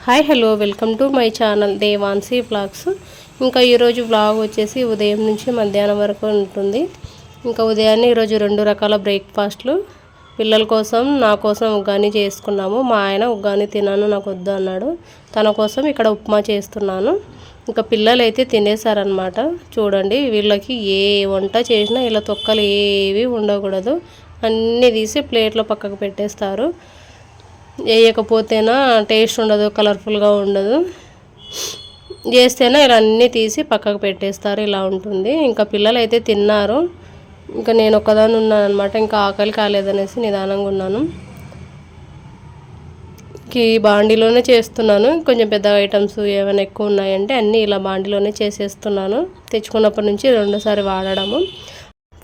Hi hello welcome to my channel Devansi vlogs. ఇంకా ఈరోజు vlog వచ్చేసి ఉదయం నుంచి మధ్యాహ్నం వరకు ఉంటుంది. ఇంకా ఉదయాన్నే ఈరోజు 2 రకాల బ్రేక్ఫాస్ట్లు పిల్లల కోసం నా కోసం ఉగ్గాని చేసుకున్నాము. మా ఆయన ఉగ్గాని తినాను నాకు వద్దు అన్నాడు. తన కోసం ఇక్కడ ఉప్మా చేస్తున్నాను. ఇంకా పిల్లలు అయితే తినేసారనమాట. చూడండి వీళ్ళకి ఏ వంట చేసినా ఇలా తొక్కలు ఏవి ఉండకూడదు, అన్నీ తీసి ప్లేట్లో పక్కకు పెట్టేస్తారు. వేయకపోతేనా టేస్ట్ ఉండదు, కలర్ఫుల్గా ఉండదు. చేస్తేనే ఇలా అన్నీ తీసి పక్కకు పెట్టేస్తారు. ఇలా ఉంటుంది. ఇంకా పిల్లలు అయితే తిన్నారు. ఇంకా నేను ఒక్కదాన్ని ఉన్నాను అనమాట. ఇంకా ఆకలి కాలేదనేసి నిదానంగా ఉన్నాను. ఈ బాండీలోనే చేస్తున్నాను. కొంచెం పెద్ద ఐటమ్స్ ఏమైనా ఎక్కువ ఉన్నాయంటే అన్నీ ఇలా బాండీలోనే చేసేస్తున్నాను. తెచ్చుకున్నప్పటి నుంచి 2సారి వాడడము.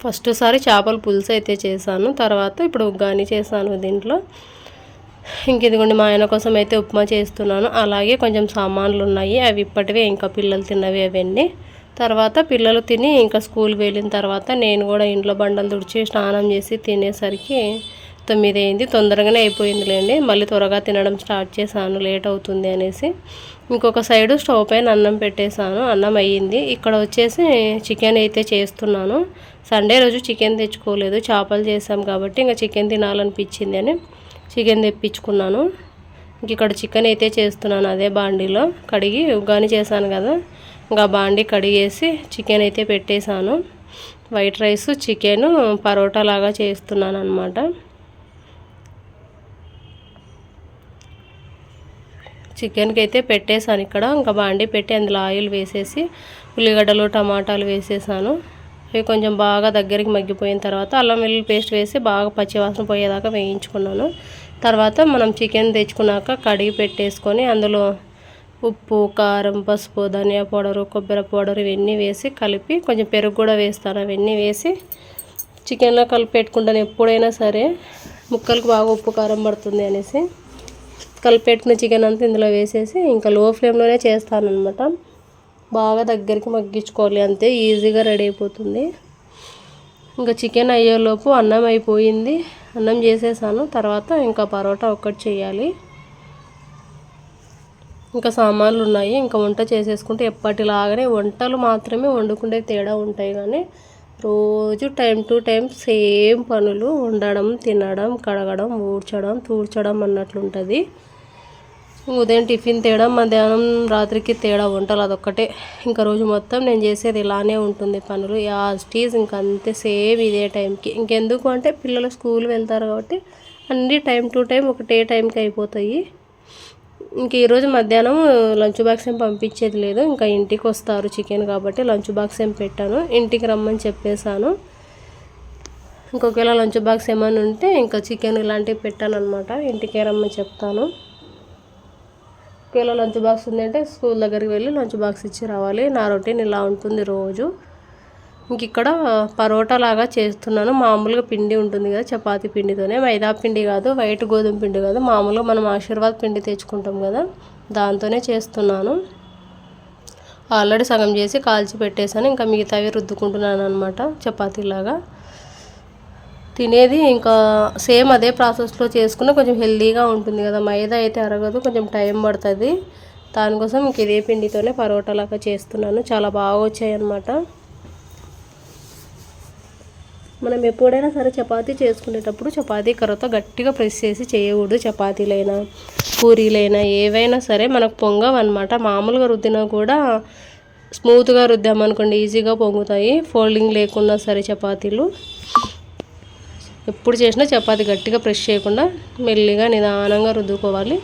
ఫస్ట్ సారి చేపల పులుసు అయితే చేశాను. తర్వాత ఇప్పుడు ఉగ్గాని చేశాను దీంట్లో. ఇంక ఇదిగోండి మా ఆయన కోసం అయితే ఉప్మా చేస్తున్నాను. అలాగే కొంచెం సామాన్లు ఉన్నాయి, అవి ఇప్పటివే ఇంకా పిల్లలు తిన్నవి అవన్నీ. తర్వాత పిల్లలు తిని ఇంకా స్కూల్కి వెళ్ళిన తర్వాత నేను కూడా ఇంట్లో బండలు తుడిచి స్నానం చేసి తినేసరికి 9 అయింది. తొందరగానే అయిపోయిందిలేండి. మళ్ళీ త్వరగా తినడం స్టార్ట్ చేశాను లేట్ అవుతుంది అనేసి. ఇంకొక సైడు స్టవ్ పైన అన్నం పెట్టేశాను. అన్నం అయ్యింది. ఇక్కడ వచ్చేసి చికెన్ అయితే చేస్తున్నాను. సండే రోజు చికెన్ తెచ్చుకోలేదు, చేపలు చేసాం కాబట్టి ఇంకా చికెన్ తినాలనిపించింది అని చికెన్ తెప్పించుకున్నాను. ఇక్కడ చికెన్ అయితే చేస్తున్నాను అదే బాండీలో. కడిగి ఉగ్గాని చేశాను కదా, ఇంకా బాండీ కడిగేసి చికెన్ అయితే పెట్టేశాను. వైట్ రైస్ చికెన్ పరోటా లాగా చేస్తున్నాను అనమాట. చికెన్కి అయితే పెట్టేశాను ఇక్కడ. ఇంకా బాండీ పెట్టి అందులో ఆయిల్ వేసేసి ఉల్లిగడ్డలు టమాటాలు వేసేసాను. అవి కొంచెం బాగా దగ్గరికి మగ్గిపోయిన తర్వాత అల్లం వెల్లుల్లి పేస్ట్ వేసి బాగా పచ్చివాసన పోయేదాకా వేయించుకున్నాను. తర్వాత మనం చికెన్ తెచ్చుకున్నాక కడిగి పెట్టేసుకొని అందులో ఉప్పు, కారం, పసుపు, ధనియా పౌడరు, కొబ్బరి పౌడర్ ఇవన్నీ వేసి కలిపి కొంచెం పెరుగు కూడా వేస్తాను. అవన్నీ వేసి చికెన్లో కలిపి పెట్టుకుంటాను. ఎప్పుడైనా సరే ముక్కలకు బాగా ఉప్పు కారం పడుతుంది అనేసి కలిపి పెట్టుకున్న చికెన్ అంతా ఇందులో వేసేసి ఇంకా లో ఫ్లేమ్లోనే చేస్తాను అనమాట. బాగా దగ్గరికి మగ్గించుకోవాలి, అంతే ఈజీగా రెడీ అయిపోతుంది. ఇంకా చికెన్ అయ్యేలోపు అన్నం అయిపోయింది. అన్నం చేసేసాను. తర్వాత ఇంకా పరోటా ఒక్కటి చేయాలి. ఇంకా సామాన్లు ఉన్నాయి. ఇంకా వంట చేసేసుకుంటే ఎప్పటిలాగానే వంటలు మాత్రమే వండుకుంటే తేడా ఉంటాయి, కానీ రోజు టైం టు టైం సేమ్ పనులు వండడం, తినడం, కడగడం, ఊడ్చడం, తూడ్చడం అన్నట్లుంటుంది. ఉదయం టిఫిన్ తేడా, మధ్యాహ్నం రాత్రికి తేడా, వంటలు అదొక్కటే. ఇంకా రోజు మొత్తం నేను చేసేది ఇలానే ఉంటుంది పనులు యాస్టీజ్. ఇంకా అంతే సేమ్ ఇదే టైంకి. ఇంకెందుకు అంటే పిల్లలు స్కూల్ వెళ్తారు కాబట్టి అన్నీ టైం టు టైం ఒకటే టైంకి అయిపోతాయి. ఇంక ఈరోజు మధ్యాహ్నం లంచ్ బాక్స్ ఏం పంపించేది లేదు. ఇంకా ఇంటికి వస్తారు చికెన్ కాబట్టి లంచ్ బాక్స్ ఏం పెట్టాను. ఇంటికి రమ్మని చెప్పేశాను. ఇంకొకవేళ లంచ్ బాక్స్ ఏమైనా ఉంటే ఇంకా చికెన్ ఇలాంటివి పెట్టాను అనమాట. ఇంటికే రమ్మని చెప్తాను. ఒకవేళ లంచ్ బాక్స్ ఉందంటే స్కూల్ దగ్గరికి వెళ్ళి లంచ్ బాక్స్ ఇచ్చి రావాలి. నా రొటీన్ ఇలా ఉంటుంది రోజు. ఇంక ఇక్కడ పరోటా లాగా చేస్తున్నాను. మామూలుగా పిండి ఉంటుంది కదా, చపాతీ పిండితోనే, మైదా పిండి కాదు, వైట్ గోధుమ పిండి కాదు, మామూలుగా మనం ఆశీర్వాద్ పిండి తెచ్చుకుంటాం కదా, దాంతోనే చేస్తున్నాను. ఆల్రెడీ సగం చేసి కాల్చి పెట్టేశాను. ఇంకా మిగతావి రుద్దుకుంటున్నాను అనమాట చపాతీలాగా. తినేది ఇంకా సేమ్ అదే ప్రాసెస్లో చేసుకున్న కొంచెం హెల్తీగా ఉంటుంది కదా. మైదా అయితే అరగదు, కొంచెం టైం పడుతుంది. దానికోసం ఇంక ఇదే పిండితోనే పరోటా లాగా చేస్తున్నాను. చాలా బాగా వచ్చాయి అన్నమాట. మనం ఎప్పుడైనా సరే చపాతీ చేసుకునేటప్పుడు చపాతీ కర్రతో గట్టిగా ప్రెస్ చేసి చేయకూడదు. చపాతీలైనా పూరీలైనా ఏవైనా సరే మనకు పొంగవన్నమాట. మామూలుగా రుద్దినా కూడా స్మూత్గా రుద్దామనుకోండి ఈజీగా పొంగుతాయి, ఫోల్డింగ్ లేకున్నా సరే చపాతీలు. ఎప్పుడు చేసినా చపాతీ గట్టిగా ప్రెస్ చేయకుండా మెల్లిగా నిదానంగా రుద్దుకోవాలి.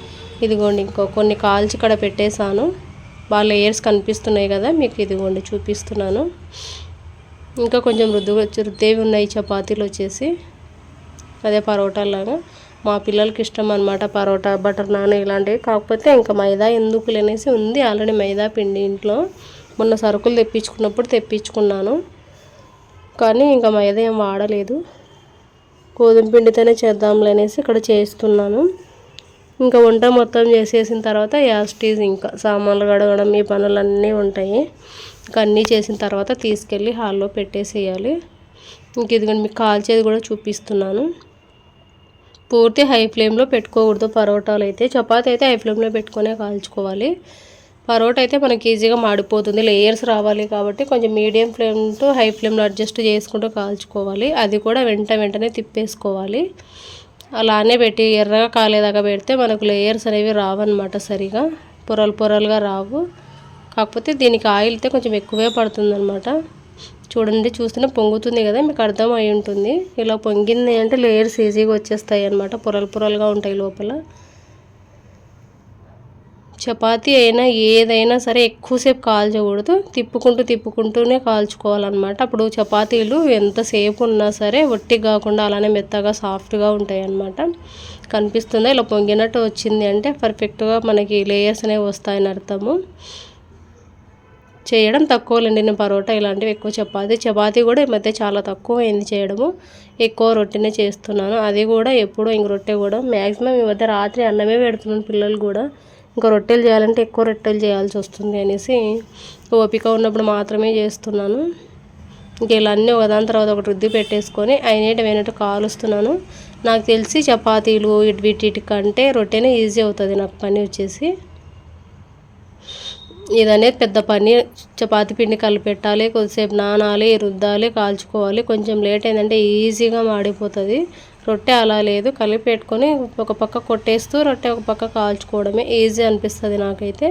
ఇదిగోండి ఇంకో కొన్ని కాల్చి ఇక్కడ పెట్టేశాను. బాగా లేయర్స్ కనిపిస్తున్నాయి కదా మీకు, ఇదిగోండి చూపిస్తున్నాను. ఇంకా కొంచెం రుద్దేవి ఉన్నాయి చపాతీలు వచ్చేసి, అదే పరోటాలాగా. మా పిల్లలకి ఇష్టం అనమాట పరోటా, బటర్ నాన్ ఇలాంటివి. కాకపోతే ఇంకా మైదా ఎందుకు లేనేసి ఉంది ఆల్రెడీ మైదా పిండి ఇంట్లో. మొన్న సరుకులు తెప్పించుకున్నప్పుడు తెప్పించుకున్నాను, కానీ ఇంకా మైదా ఏం వాడలేదు. గోధుమ పిండితోనే చేద్దాంలే అనేసి ఇక్కడ చేస్తున్నాను. ఇంకా వంట మొత్తం చేసేసిన తర్వాత యాస్టీజ్ ఇంకా సామాన్లు కడగడం ఈ పనులన్నీ ఉంటాయి. ఇంకా అన్నీ చేసిన తర్వాత తీసుకెళ్ళి హాల్లో పెట్టేసేయాలి. ఇంక ఇదిగోండి మీకు కాల్చేది కూడా చూపిస్తున్నాను. పూర్తి హై ఫ్లేమ్లో పెట్టుకోకూడదు పరోటాలు అయితే. చపాతీ అయితే హై ఫ్లేమ్లో పెట్టుకునే కాల్చుకోవాలి. పరోటా అయితే మనకి ఈజీగా మాడిపోతుంది, లేయర్స్ రావాలి కాబట్టి కొంచెం మీడియం ఫ్లేమ్ టు హై ఫ్లేమ్లో అడ్జస్ట్ చేసుకుంటూ కాల్చుకోవాలి. అది కూడా వెంటనే తిప్పేసుకోవాలి. అలానే పెట్టి ఎర్రగా కాలేదాకా పెడితే మనకు లేయర్స్ అనేవి రావన్నమాట, సరిగా పొరలుగా రావు. కాకపోతే దీనికి ఆయిల్ అయితే కొంచెం ఎక్కువే పడుతుందన్నమాట. చూడండి, చూస్తేనే పొంగుతుంది కదా, మీకు అర్థం అయి ఉంటుంది. ఇలా పొంగింది అంటే లేయర్స్ ఈజీగా వచ్చేస్తాయి అన్నమాట, పొరలుగా ఉంటాయి లోపల. చపాతీ అయినా ఏదైనా సరే ఎక్కువసేపు కాల్చకూడదు, తిప్పుకుంటూనే కాల్చుకోవాలన్నమాట. అప్పుడు చపాతీలు ఎంతసేపు ఉన్నా సరే ఒట్టి కాకుండా అలానే మెత్తగా సాఫ్ట్గా ఉంటాయి అన్నమాట. కనిపిస్తుందా? ఇలా పొంగినట్టు వచ్చింది అంటే పర్ఫెక్ట్గా మనకి లేయర్స్ అనేవి వస్తాయని అర్థము. చేయడం తక్కువలేండి నేను పరోటా ఇలాంటివి, ఎక్కువ చపాతీ కూడా ఈ మధ్య చాలా తక్కువ అయింది చేయడము. ఎక్కువ రొట్టెనే చేస్తున్నాను. అది కూడా ఎప్పుడో ఇంక రొట్టె కూడా మ్యాక్సిమం ఈ మధ్య రాత్రి అన్నమే పెడుతున్నాను పిల్లలు కూడా. ఇంకా రొట్టెలు చేయాలంటే ఎక్కువ రొట్టెలు చేయాల్సి వస్తుంది అనేసి ఓపిక ఉన్నప్పుడు మాత్రమే చేస్తున్నాను. ఇంక ఇలా అన్నీ ఒకదాని తర్వాత ఒకటి రుద్ది పెట్టేసుకొని అయినట్టు కాలుస్తున్నాను. నాకు తెలిసి చపాతీలు వీటి కంటే రొట్టెనే ఈజీ అవుతుంది నాకు పని వచ్చేసి. ఇదనేది పెద్ద పని. చపాతీ పిండి కలిపెట్టాలి, కొద్దిసేపు నానాలి, రుద్దాలి, కాల్చుకోవాలి. కొంచెం లేట్ అయిందంటే ఈజీగా మాడిపోతుంది. రొట్టె అలా లేదు, కలిపి పెట్టుకొని ఒక పక్క కొట్టేస్తూ రొట్టె ఒక పక్క కాల్చుకోవడమే ఈజీ అనిపిస్తుంది నాకైతే.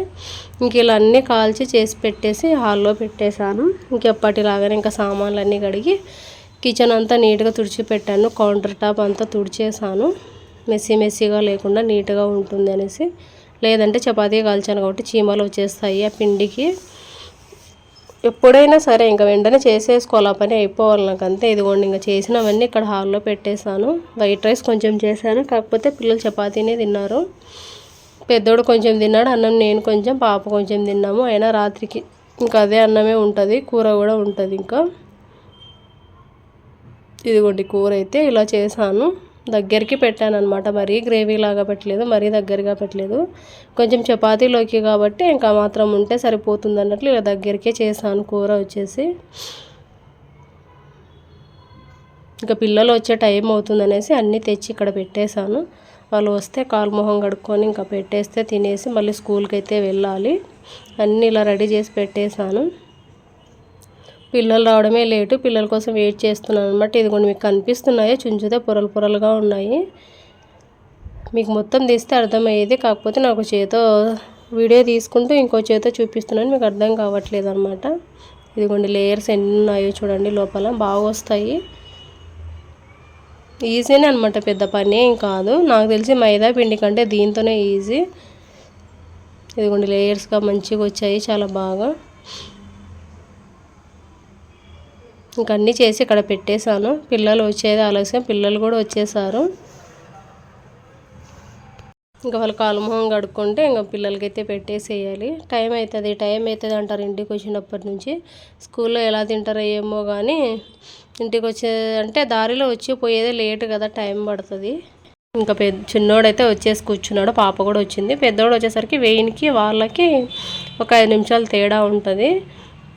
ఇంక ఇలా అన్నీ కాల్చి చేసి పెట్టేసి హాల్లో పెట్టేశాను. ఇంకెప్పటిలాగానే ఇంకా సామాన్లు అన్నీ కడిగి కిచెన్ అంతా నీట్గా తుడిచిపెట్టాను. కౌంటర్ టాప్ అంతా తుడిచేసాను, మెస్సీగా లేకుండా నీట్గా ఉంటుంది అనేసి. లేదంటే చపాతీ కాల్చాను కాబట్టి చీమలు వచ్చేస్తాయి ఆ పిండికి. ఎప్పుడైనా సరే ఇంకా వెంటనే చేసేసుకోవాలి, ఆ పని అయిపోవాలి నాకు అంతే. ఇదిగోండి, ఇంకా చేసినవన్నీ ఇక్కడ హాల్లో పెట్టేశాను. వైట్ రైస్ కొంచెం చేశాను, కాకపోతే పిల్లలు చపాతీనే తిన్నారు. పెద్దోడు కొంచెం తిన్నాడు అన్నం, నేను కొంచెం, పాప కొంచెం తిన్నాము. అయినా రాత్రికి ఇంకా అదే అన్నమే ఉంటుంది, కూర కూడా ఉంటుంది ఇంకా. ఇదిగోండి కూర అయితే ఇలా చేశాను, దగ్గరికి పెట్టాను అనమాట. మరీ గ్రేవీ లాగా పెట్టలేదు, మరీ దగ్గరగా పెట్టలేదు. కొంచెం చపాతీలోకి కాబట్టి ఇంకా మాత్రం ఉంటే సరిపోతుంది అన్నట్లు ఇలా దగ్గరికే చేశాను కూర వచ్చేసి. ఇంకా పిల్లలు వచ్చే టైం అవుతుందనేసి అన్నీ తెచ్చి ఇక్కడ పెట్టేశాను. వాళ్ళు వస్తే కాలు మొహం కడుక్కొని ఇంకా పెట్టేస్తే తినేసి మళ్ళీ స్కూల్కి అయితే వెళ్ళాలి. అన్నీ ఇలా రెడీ చేసి పెట్టేశాను. పిల్లలు రావడమే లేటు, పిల్లల కోసం వెయిట్ చేస్తున్నాను అనమాట. ఇదిగోండి, మీకు కనిపిస్తున్నాయో చుంచుతే పొరలుగా ఉన్నాయి. మీకు మొత్తం తీస్తే అర్థమయ్యేది, కాకపోతే నాకు చేతో వీడియో తీసుకుంటూ ఇంకో చేతో చూపిస్తున్నాను, మీకు అర్థం కావట్లేదు అనమాట. ఇదిగోండి లేయర్స్ ఎన్ని ఉన్నాయో చూడండి, లోపల బాగా వస్తాయి. ఈజీనే అనమాట, పెద్ద పని ఏం కాదు. నాకు తెలిసి మైదా పిండి కంటే దీంతోనే ఈజీ. ఇదిగోండి లేయర్స్గా మంచిగా వచ్చాయి, చాలా బాగా. ఇంక అన్నీ చేసి ఇక్కడ పెట్టేశాను. పిల్లలు వచ్చేది ఆలస్యం, పిల్లలు కూడా వచ్చేసారు. ఇంకా వాళ్ళ కాలు మొహం కడుక్కుంటే ఇంకా పిల్లలకైతే పెట్టేసేయాలి. టైం అవుతుంది అంటారు ఇంటికి వచ్చినప్పటి నుంచి. స్కూల్లో ఎలా తింటారో ఏమో కానీ ఇంటికి వచ్చే అంటే దారిలో వచ్చి పోయేదే లేట్ కదా, టైం పడుతుంది. ఇంకా చిన్నోడైతే వచ్చేసి కూర్చున్నాడు, పాప కూడా వచ్చింది. పెద్దోడు వచ్చేసరికి వేయినికి వాళ్ళకి ఒక 5 నిమిషాలు తేడా ఉంటుంది.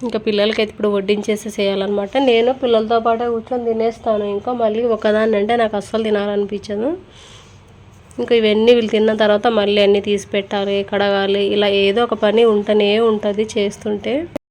ఇంకా పిల్లలకైతే ఇప్పుడు వడ్డించేసేయాలన్నమాట. నేను పిల్లలతో పాటే కూర్చొని తినేస్తాను. ఇంకా మళ్ళీ ఒకదాన్ని అంటే నాకు అస్సలు తినాలనిపించదు. ఇంకా ఇవన్నీ వీళ్ళు తిన్న తర్వాత మళ్ళీ అన్నీ తీసి పెట్టాలి, కడగాలి, ఇలా ఏదో ఒక పని ఉంటూనే ఉంటుంది చేస్తుంటే.